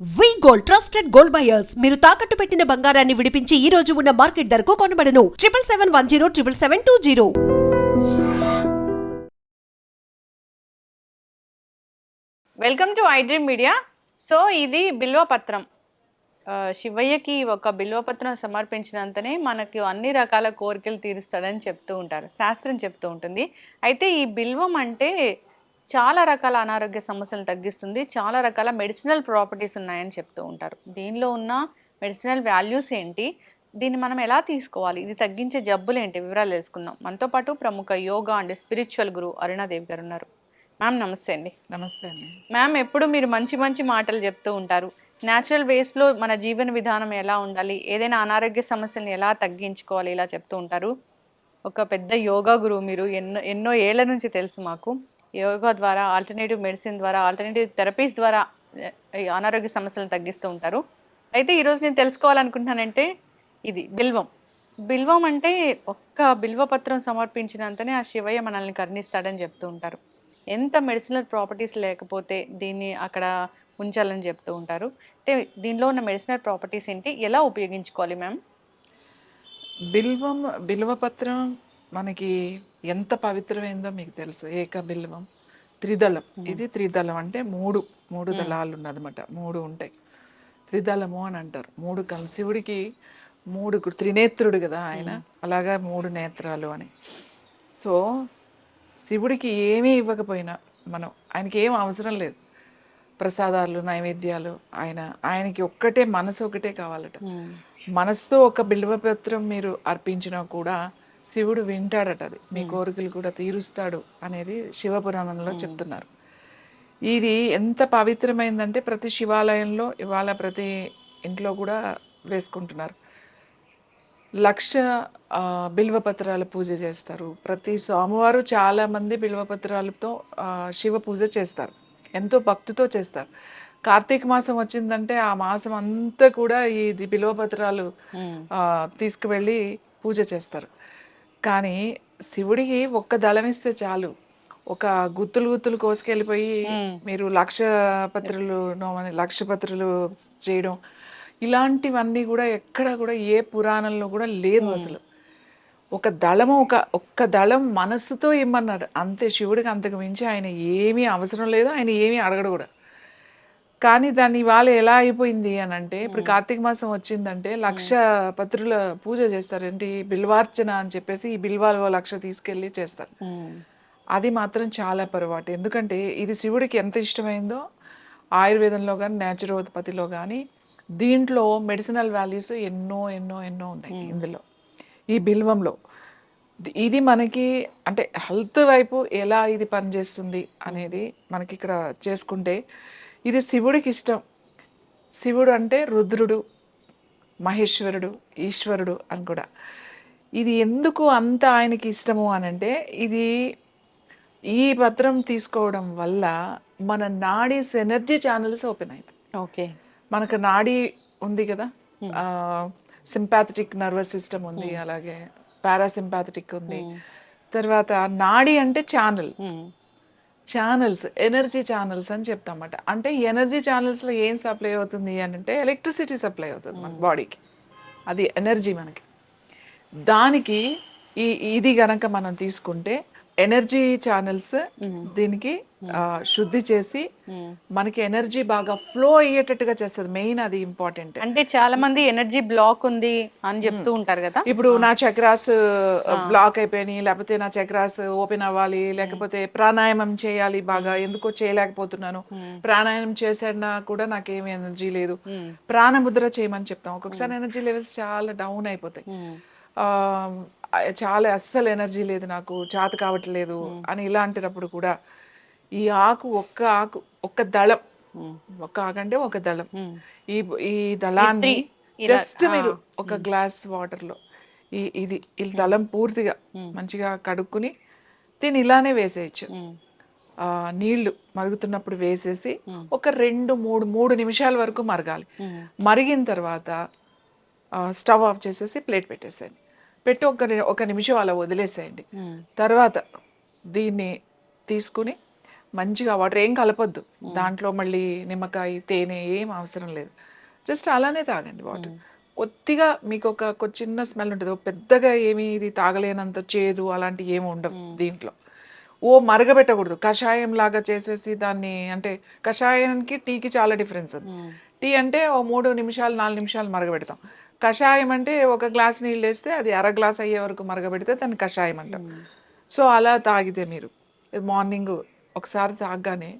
వి gold trusted gold buyers మీరు తాకట్టు పెట్టిన బంగారాన్ని విడిపించి ఈ రోజు ఉన్న మార్కెట్ ధరకు కొనబడను 7771077720. Welcome to I dream media. So ఇది బిల్వపత్రం. శివయ్యకి ఒక బిల్వపత్రం సమర్పించినంతనే మనకు అన్ని రకాల కోరికలు తీరుస్తాడని చెప్తూ ఉంటారు, శాస్త్రం చెప్తూ ఉంటుంది. అయితే ఈ బిల్వం అంటే చాలా రకాల అనారోగ్య సమస్యలను తగ్గిస్తుంది, చాలా రకాల మెడిసినల్ ప్రాపర్టీస్ ఉన్నాయని చెప్తూ ఉంటారు. దీనిలో ఉన్న మెడిసినల్ వాల్యూస్ ఏంటి, దీన్ని మనం ఎలా తీసుకోవాలి, ఇది తగ్గించే జబ్బులు ఏంటి, వివరాలు తెలుసుకుందాం. మనతో పాటు ప్రముఖ యోగా అండ్ స్పిరిచువల్ గురు అరుణాదేవి గారు ఉన్నారు. మ్యామ్ నమస్తే అండి. నమస్తే అండి. మ్యామ్ ఎప్పుడు మీరు మంచి మంచి మాటలు చెప్తూ ఉంటారు. న్యాచురల్ వేస్లో మన జీవన విధానం ఎలా ఉండాలి, ఏదైనా అనారోగ్య సమస్యలను ఎలా తగ్గించుకోవాలి, ఇలా చెప్తూ ఉంటారు. ఒక పెద్ద యోగా గురువు మీరు. ఎన్నో ఎన్నో ఏళ్ల నుంచి తెలుసు మాకు. యోగా ద్వారా, ఆల్టర్నేటివ్ మెడిసిన్ ద్వారా, ఆల్టర్నేటివ్ థెరపీస్ ద్వారా ఈ అనారోగ్య సమస్యలను తగ్గిస్తూ ఉంటారు. అయితే ఈరోజు నేను తెలుసుకోవాలనుకుంటున్నానంటే ఇది బిల్వం. బిల్వం అంటే ఒక్క బిల్వపత్రం సమర్పించినంతనే ఆ శివయ్య మనల్ని కరుణిస్తాడని చెప్తూ ఉంటారు. ఎంత మెడిసినల్ ప్రాపర్టీస్ లేకపోతే దీన్ని అక్కడ ఉంచాలని చెప్తూ ఉంటారు. అయితే దీనిలో ఉన్న మెడిసినల్ ప్రాపర్టీస్ ఏంటి, ఎలా ఉపయోగించుకోవాలి మ్యామ్? బిల్వపత్రం మనకి ఎంత పవిత్రమైందో మీకు తెలుసు. ఏక బిల్వం త్రిదళం. ఇది త్రిదళం అంటే మూడు దళాలు ఉన్నదన్నమాట. మూడు ఉంటాయి, త్రిదళము అని అంటారు. మూడు కలిసి శివుడికి త్రినేత్రుడు కదా ఆయన, అలాగా మూడు నేత్రాలు అని. సో శివుడికి ఏమీ ఇవ్వకపోయినా ఆయనకి ఏం అవసరం లేదు, ప్రసాదాలు నైవేద్యాలు, ఆయనకి ఒక్కటే మనసు ఒకటే కావాలట. మనసుతో ఒక బిల్వపత్రం మీరు అర్పించినా కూడా శివుడు వింటాడట, అది మీ కోరికలు కూడా తీరుస్తాడు అనేది శివపురాణంలో చెప్తున్నారు. ఇది ఎంత పవిత్రమైందంటే ప్రతి శివాలయంలో ఇవాళ ప్రతి ఇంట్లో కూడా వేసుకుంటున్నారు. 1,00,000 బిల్వపత్రాల పూజ చేస్తారు. ప్రతి సోమవారం చాలామంది బిల్వపత్రాలతో శివ పూజ చేస్తారు, ఎంతో భక్తితో చేస్తారు. కార్తీక మాసం వచ్చిందంటే ఆ మాసం అంతా కూడా ఇది బిల్వపత్రాలు తీసుకువెళ్ళి పూజ చేస్తారు. కానీ శివుడికి ఒక్క దళం ఇస్తే చాలు, ఒక గుత్తులు కోసుకెళ్ళిపోయి మీరు 1,00,000 పత్రులు 1,00,000 పత్రులు చేయడం, ఇలాంటివన్నీ కూడా ఎక్కడ కూడా ఏ పురాణంలో కూడా లేదు అసలు. ఒక్క దళం మనస్సుతో ఇమ్మన్నాడు అంతే. శివుడికి అంతకు మించి ఆయన ఏమీ అవసరం లేదు, ఆయన ఏమీ అడగడు కూడా. కానీ దాన్ని ఇవాళ ఎలా అయిపోయింది అని అంటే, ఇప్పుడు కార్తీక మాసం వచ్చిందంటే 1,00,000 పత్రుల పూజ చేస్తారు. ఏంటి బిల్వార్చన అని చెప్పేసి ఈ బిల్వాలు 1,00,000 తీసుకెళ్ళి చేస్తారు. అది మాత్రం చాలా పొరపాటు. ఎందుకంటే ఇది శివుడికి ఎంత ఇష్టమైందో ఆయుర్వేదంలో కానీ న్యాచురోపతిలో కానీ దీంట్లో మెడిసినల్ వాల్యూస్ ఎన్నో ఎన్నో ఎన్నో ఉన్నాయి ఇందులో, ఈ బిల్వంలో. ఇది మనకి అంటే హెల్త్ వైపు ఎలా ఇది పనిచేస్తుంది అనేది మనకి ఇక్కడ చేసుకుంటే, ఇది శివుడికి ఇష్టం. శివుడు అంటే రుద్రుడు, మహేశ్వరుడు, ఈశ్వరుడు అని కూడా. ఇది ఎందుకు అంత ఆయనకి ఇష్టము అని అంటే, ఇది ఈ పత్రం తీసుకోవడం వల్ల మన నాడీస్ ఎనర్జీ ఛానల్స్ ఓపెన్ అవుతాయి. ఓకే, మనకు నాడీ ఉంది కదా, సింపాథటిక్ నర్వస్ సిస్టమ్ ఉంది, అలాగే పారాసింపాథటిక్ ఉంది. తర్వాత నాడీ అంటే ఛానల్స్, ఎనర్జీ ఛానల్స్ అని చెప్తామన్నమాట. అంటే ఎనర్జీ ఛానల్స్లో ఏం సప్లై అవుతుంది అని అంటే ఎలక్ట్రిసిటీ సప్లై అవుతుంది మన బాడీకి, అది ఎనర్జీ మనకి. దానికి ఇది గనక మనం తీసుకుంటే ఎనర్జీ ఛానల్స్ దీనికి శుద్ధి చేసి మనకి ఎనర్జీ బాగా ఫ్లో అయ్యేటట్టుగా చేస్తుంది. మెయిన్ అది ఇంపార్టెంట్. అంటే చాలా మంది ఎనర్జీ బ్లాక్ ఉంది అని చెప్తూ ఉంటారు కదా. ఇప్పుడు నా చక్రాస్ బ్లాక్ అయిపోయినాయి, లేకపోతే నా చక్రాస్ ఓపెన్ అవ్వాలి, లేకపోతే ప్రాణాయామం చేయాలి, బాగా ఎందుకో చేయలేకపోతున్నాను, ప్రాణాయామం చేసినా కూడా నాకేమి ఎనర్జీ లేదు, ప్రాణముద్ర చేయమని చెప్తాం. ఒక్కొక్కసారి ఎనర్జీ లెవెల్స్ చాలా డౌన్ అయిపోతాయి, చాలా అస్సలు ఎనర్జీ లేదు, నాకు చేత కావట్లేదు అని ఇలాంటినప్పుడు కూడా ఈ ఒక్క దళం, ఒక్క ఆకు అంటే ఒక దళం, ఈ దళాన్ని జస్ట్ మీరు ఒక గ్లాస్ వాటర్లో ఈ దళం పూర్తిగా మంచిగా కడుక్కుని దీన్ని ఇలానే వేసేయచ్చు. నీళ్లు మరుగుతున్నప్పుడు వేసేసి ఒక 2-3 నిమిషాల వరకు మరగాలి. మరిగిన తర్వాత స్టవ్ ఆఫ్ చేసేసి ప్లేట్ పెట్టేసేయండి. పెట్టి ఒక నిమిషం అలా వదిలేసేయండి. తర్వాత దీన్ని తీసుకుని మంచిగా వాటర్ ఏం కలపొద్దు దాంట్లో, మళ్ళీ నిమ్మకాయ తేనె ఏం అవసరం లేదు, జస్ట్ అలానే తాగండి వాటర్. కొద్దిగా మీకు ఒక చిన్న స్మెల్ ఉంటుంది, పెద్దగా ఏమి ఇది తాగలేనంత చేదు అలాంటి ఏమి ఉండవు దీంట్లో. మరగబెట్టకూడదు, కషాయం లాగా చేసేసి దాన్ని, అంటే కషాయానికి టీకి చాలా డిఫరెన్స్ ఉంది. టీ అంటే 3 నిమిషాలు 4 నిమిషాలు మరగబెడతాం, కషాయం అంటే ఒక గ్లాస్ నీళ్ళు వేస్తే అది అర గ్లాస్ అయ్యే వరకు మరగబెడితే దాన్ని కషాయం అంటాం. సో అలా తాగితే మీరు మార్నింగ్ ఒకసారి తాగగానే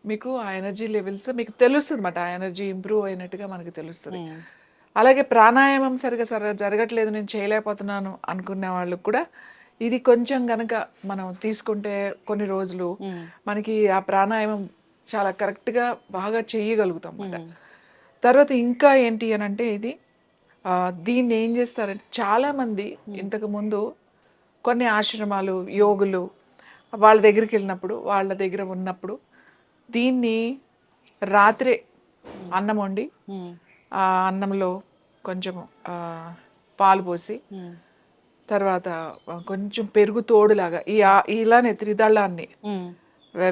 మీకు ఆ ఎనర్జీ లెవెల్స్ మీకు తెలుస్తుంది అన్నమాట, ఆ ఎనర్జీ ఇంప్రూవ్ అయినట్టుగా మనకి తెలుస్తుంది. అలాగే ప్రాణాయామం సరిగా జరగట్లేదు, నేను చేయలేకపోతున్నాను అనుకునే వాళ్ళకి కూడా ఇది కొంచెం గనక మనం తీసుకుంటే కొన్ని రోజులు మనకి ఆ ప్రాణాయామం చాలా కరెక్ట్గా బాగా చేయగలుగుతాం అన్నమాట. తర్వాత ఇంకా ఏంటి అని అంటే ఇది దీన్ని ఏం చేస్తారంటే చాలామంది ఇంతకు ముందు కొన్ని ఆశ్రమాలు యోగులు వాళ్ళ దగ్గరికి వెళ్ళినప్పుడు, వాళ్ళ దగ్గర ఉన్నప్పుడు దీన్ని రాత్రే అన్నం వండి ఆ అన్నంలో కొంచెం పాలు పోసి తర్వాత కొంచెం పెరుగు తోడులాగా ఇలానే త్రిదళాన్ని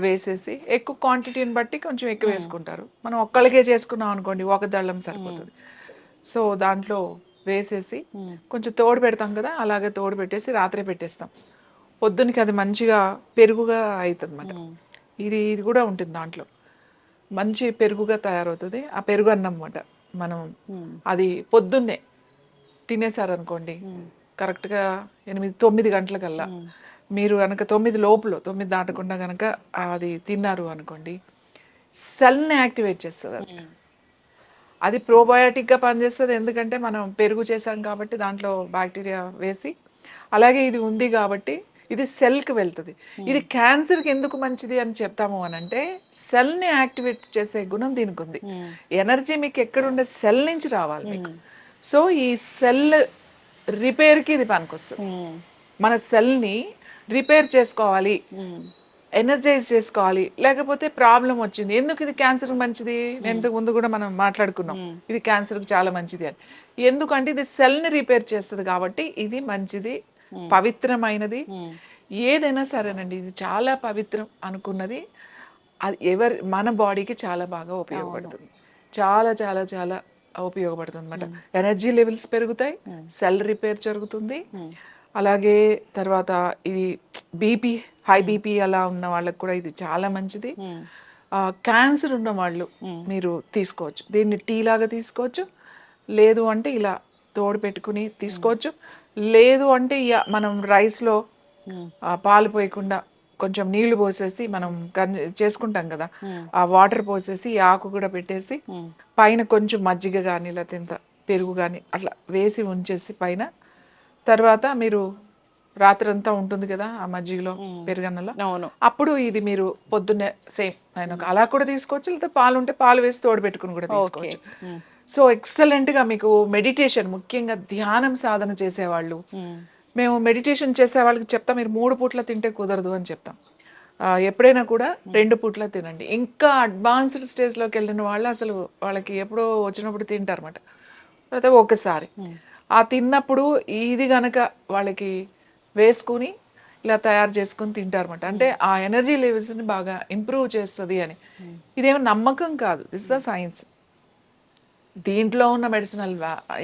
వేసేసి, ఎక్కువ క్వాంటిటీని బట్టి కొంచెం ఎక్కువ వేసుకుంటారు, మనం ఒక్కళ్ళకే చేసుకున్నాం అనుకోండి ఒక దళం సరిపోతుంది. సో దాంట్లో వేసేసి కొంచెం తోడు పెడతాం కదా, అలాగే తోడు పెట్టేసి రాత్రే పెట్టేస్తాం, పొద్దున్నకి అది మంచిగా పెరుగుగా అవుతుంది అన్నమాట. ఇది కూడా ఉంటుంది దాంట్లో, మంచి పెరుగుగా తయారవుతుంది. ఆ పెరుగు అన్నం అన్నమాట. మనం అది పొద్దున్నే తినేసారనుకోండి, కరెక్ట్గా 8-9 గంటలకల్లా మీరు కనుక 9 లోపల 9 దాటకుండా కనుక అది తిన్నారు అనుకోండి, సెల్ని యాక్టివేట్ చేస్తుంది అది. అది ప్రోబయోటిక్గా పనిచేస్తుంది, ఎందుకంటే మనం పెరుగు చేసాం కాబట్టి దాంట్లో బ్యాక్టీరియా వేసి, అలాగే ఇది ఉంది కాబట్టి ఇది సెల్కి వెళ్తుంది. ఇది క్యాన్సర్కి ఎందుకు మంచిది అని చెప్తాము అని అంటే, సెల్ని యాక్టివేట్ చేసే గుణం దీనికి ఉంది. ఎనర్జీ మీకు ఎక్కడుండే సెల్ నుంచి రావాలి మీకు. సో ఈ సెల్ రిపేర్కి ఇది పనికొస్తుంది. మన సెల్ని రిపేర్ చేసుకోవాలి, ఎనర్జైజ్ చేసుకోవాలి, లేకపోతే ప్రాబ్లం వచ్చింది, ఎందుకు ఇది క్యాన్సర్కి మంచిది, నేను ఇంతకు ముందు కూడా మనం మాట్లాడుకున్నాం ఇది క్యాన్సర్కి చాలా మంచిది అని. ఎందుకంటే ఇది సెల్ని రిపేర్ చేస్తుంది కాబట్టి ఇది మంచిది, పవిత్రమైనది. ఏదైనా సరేనండి, ఇది చాలా పవిత్రం అనుకున్నది అది మన బాడీకి చాలా బాగా ఉపయోగపడుతుంది, చాలా చాలా చాలా ఉపయోగపడుతుంది అన్నమాట. ఎనర్జీ లెవెల్స్ పెరుగుతాయి, సెల్ రిపేర్ జరుగుతుంది. అలాగే తర్వాత ఇది బీపీ, హై బీపీ అలా ఉన్న వాళ్ళకి కూడా ఇది చాలా మంచిది. క్యాన్సర్ ఉన్న వాళ్ళు మీరు తీసుకోవచ్చు, దీన్ని టీ లాగా తీసుకోవచ్చు, లేదు అంటే ఇలా తోడు పెట్టుకుని తీసుకోవచ్చు, లేదు అంటే మనం రైస్లో పాలు పోయకుండా కొంచెం నీళ్లు పోసేసి మనం చేసుకుంటాం కదా, ఆ వాటర్ పోసేసి ఆకు కూడా పెట్టేసి పైన కొంచెం మజ్జిగ కానీ లేకపోతే ఇంత పెరుగు కానీ అట్లా వేసి ఉంచేసి పైన, తర్వాత మీరు రాత్రంతా ఉంటుంది కదా ఆ మజ్జిగలో పెరుగన్నలో, అప్పుడు ఇది మీరు పొద్దున్నే సేమ్ ఆయన అలా కూడా తీసుకోవచ్చు, లేకపోతే పాలు ఉంటే పాలు వేసి తోడు పెట్టుకుని కూడా తీసుకోవచ్చు. సో ఎక్సలెంట్గా మీకు మెడిటేషన్, ముఖ్యంగా ధ్యానం సాధన చేసేవాళ్ళు, మేము మెడిటేషన్ చేసే వాళ్ళకి చెప్తాం మీరు 3 పూట్ల తింటే కుదరదు అని చెప్తాం, ఎప్పుడైనా కూడా 2 పూట్ల తినండి. ఇంకా అడ్వాన్స్డ్ స్టేజ్లోకి వెళ్ళిన వాళ్ళు అసలు వాళ్ళకి ఎప్పుడో వచ్చినప్పుడు తింటారన్నమాట, లేకపోతే ఒకసారి ఆ తిన్నప్పుడు ఇది గనక వాళ్ళకి వేసుకుని ఇలా తయారు చేసుకుని తింటారన్నమాట. అంటే ఆ ఎనర్జీ లెవెల్స్ని బాగా ఇంప్రూవ్ చేస్తుంది అని. ఇదేమో నమ్మకం కాదు, దిస్ ద సైన్స్. దీంట్లో ఉన్న మెడిసినల్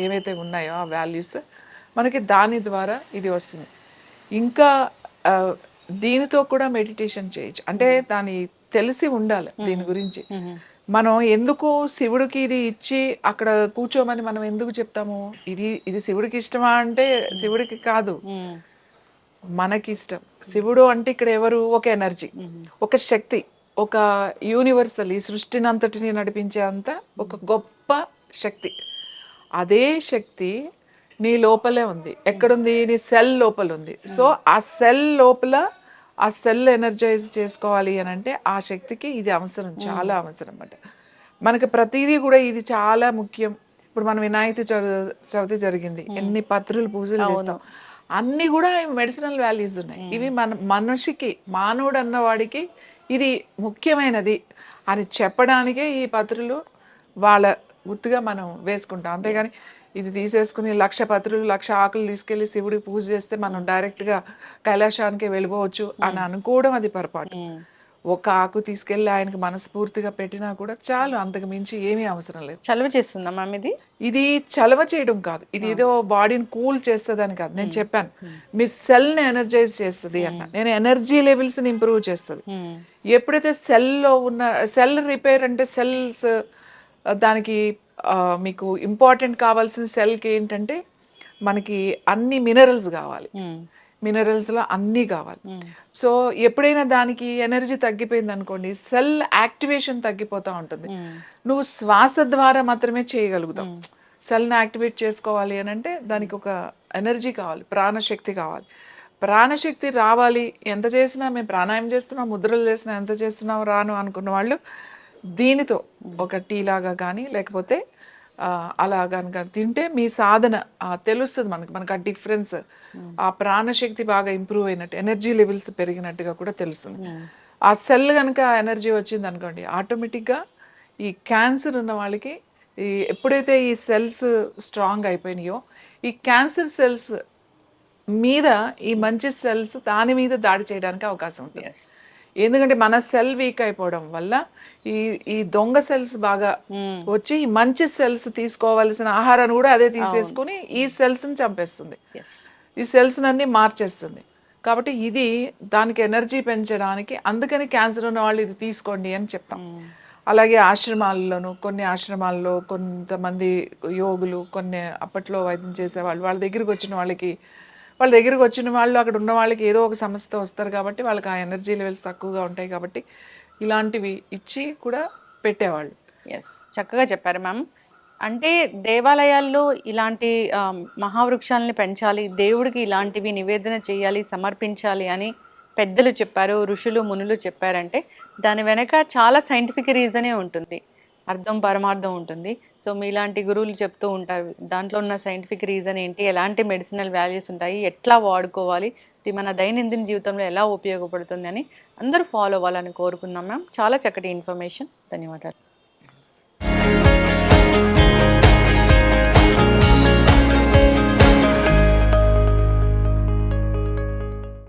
ఏవైతే ఉన్నాయో ఆ వాల్యూస్ మనకి దాని ద్వారా ఇది వస్తుంది. ఇంకా దీనితో కూడా మెడిటేషన్ చేయొచ్చు, అంటే దాని తెలిసి ఉండాలి దీని గురించి. మనం ఎందుకు శివుడికి ఇది ఇచ్చి అక్కడ కూర్చోమని మనం ఎందుకు చెప్తాము, ఇది శివుడికి ఇష్టమా అంటే శివుడికి కాదు, మనకి ఇష్టం. శివుడు అంటే ఇక్కడ ఎవరు, ఒక ఎనర్జీ, ఒక శక్తి, ఒక యూనివర్సల్, ఈ సృష్టిని అంతటిని నడిపించే అంత ఒక గొప్ప శక్తి. అదే శక్తి నీ లోపలే ఉంది. ఎక్కడుంది, నీ సెల్ లోపల ఉంది. సో ఆ సెల్ లోపల ఆ సెల్ ఎనర్జైజ్ చేసుకోవాలి అని అంటే ఆ శక్తికి ఇది అవసరం, చాలా అవసరం అన్నమాట. మనకి ప్రతిదీ కూడా ఇది చాలా ముఖ్యం. ఇప్పుడు మనం వినాయక చవితి జరిగింది, ఎన్ని పత్రులు పూజలు చేస్తాం, అన్నీ కూడా మెడిసినల్ వాల్యూస్ ఉన్నాయి. ఇవి మనిషికి, మానవుడు అన్నవాడికి ఇది ముఖ్యమైనది అని చెప్పడానికే ఈ పత్రులు వాళ్ళ గుర్తుగా మనం వేసుకుంటాం. అంతేగాని ఇది తీసేసుకుని 1,00,000 పత్రులు 1,00,000 ఆకులు తీసుకెళ్లి శివుడికి పూజ చేస్తే మనం డైరెక్ట్గా కైలాసానికి వెళ్ళిపోవచ్చు అని అనుకోవడం అది పొరపాటు. ఒక ఆకు తీసుకెళ్ళి ఆయనకి మనస్ఫూర్తిగా పెట్టినా కూడా చాలు, అంతకు మించి ఏమీ అవసరం లేదు. చలువ చేస్తుందా మ్యామ్ ఇది? ఇది చలవ చేయడం కాదు, ఇది ఏదో బాడీని కూల్ చేస్తుందని కాదు. నేను చెప్పాను మీ సెల్ని ఎనర్జైజ్ చేస్తుంది అన్న, నేను ఎనర్జీ లెవెల్స్ని ఇంప్రూవ్ చేస్తుంది. ఎప్పుడైతే సెల్లో ఉన్న సెల్ రిపేర్ అంటే సెల్స్ దానికి మీకు ఇంపార్టెంట్ కావాల్సిన సెల్కి ఏంటంటే మనకి అన్ని మినరల్స్ కావాలి, మినరల్స్లో అన్నీ కావాలి. సో ఎప్పుడైనా దానికి ఎనర్జీ తగ్గిపోయింది అనుకోండి, సెల్ యాక్టివేషన్ తగ్గిపోతూ ఉంటుంది. నువ్వు శ్వాస ద్వారా మాత్రమే చేయగలుగుతావు. సెల్ని యాక్టివేట్ చేసుకోవాలి అని అంటే దానికి ఒక ఎనర్జీ కావాలి, ప్రాణశక్తి కావాలి. ప్రాణశక్తి రావాలి, ఎంత చేసినా మేము ప్రాణాయామం చేస్తున్నాం, ముద్రలు చేసినా, ఎంత చేస్తున్నాం రాను అనుకున్న వాళ్ళు దీనితో ఒక టీ లాగా కానీ లేకపోతే అలా కనుక తింటే మీ సాధన తెలుస్తుంది మనకు ఆ డిఫరెన్స్, ఆ ప్రాణశక్తి బాగా ఇంప్రూవ్ అయినట్టు, ఎనర్జీ లెవెల్స్ పెరిగినట్టుగా కూడా తెలుస్తుంది. ఆ సెల్ కనుక ఎనర్జీ వచ్చింది అనుకోండి, ఆటోమేటిక్గా ఈ క్యాన్సర్ ఉన్న వాళ్ళకి ఎప్పుడైతే ఈ సెల్స్ స్ట్రాంగ్ అయిపోయినాయో, ఈ క్యాన్సర్ సెల్స్ మీద ఈ మంచి సెల్స్ దాని మీద దాడి చేయడానికి అవకాశం ఉంటుంది. ఎందుకంటే మన సెల్ వీక్ అయిపోవడం వల్ల ఈ దొంగ సెల్స్ బాగా వచ్చి ఈ మంచి సెల్స్ తీసుకోవాల్సిన ఆహారాన్ని కూడా అదే తీసేసుకుని ఈ సెల్స్ని చంపేస్తుంది, ఈ సెల్స్ అన్ని మార్చేస్తుంది. కాబట్టి ఇది దానికి ఎనర్జీ పెంచడానికి, అందుకని క్యాన్సర్ ఉన్న వాళ్ళు ఇది తీసుకోండి అని చెప్తాం. అలాగే ఆశ్రమాల్లోనూ, కొన్ని ఆశ్రమాల్లో కొంతమంది యోగులు, కొన్ని అప్పట్లో వైద్యం చేసేవాళ్ళు, వాళ్ళ దగ్గరికి వచ్చిన వాళ్ళు అక్కడ ఉన్న వాళ్ళకి ఏదో ఒక సమస్యతో వస్తారు కాబట్టి వాళ్ళకి ఆ ఎనర్జీ లెవెల్స్ తక్కువగా ఉంటాయి కాబట్టి ఇలాంటివి ఇచ్చి కూడా పెట్టేవాళ్ళు. ఎస్, చక్కగా చెప్పారు మ్యామ్. అంటే దేవాలయాల్లో ఇలాంటి మహావృక్షాలని పెంచాలి, దేవుడికి ఇలాంటివి నివేదన చేయాలి, సమర్పించాలి అని పెద్దలు చెప్పారు, ఋషులు మునులు చెప్పారంటే దాని వెనక చాలా సైంటిఫిక్ రీజనే ఉంటుంది, అర్థం పరమార్థం ఉంటుంది. సో మీలాంటి గురువులు చెప్తూ ఉంటారు దాంట్లో ఉన్న సైంటిఫిక్ రీజన్ ఏంటి, ఎలాంటి మెడిసినల్ వాల్యూస్ ఉంటాయి, ఎట్లా వాడుకోవాలి, ఇది మన దైనందిన జీవితంలో ఎలా ఉపయోగపడుతుంది అని అందరూ ఫాలో అవ్వాలని కోరుకుందాం మ్యామ్. చాలా చక్కటి ఇన్ఫర్మేషన్, ధన్యవాదాలు.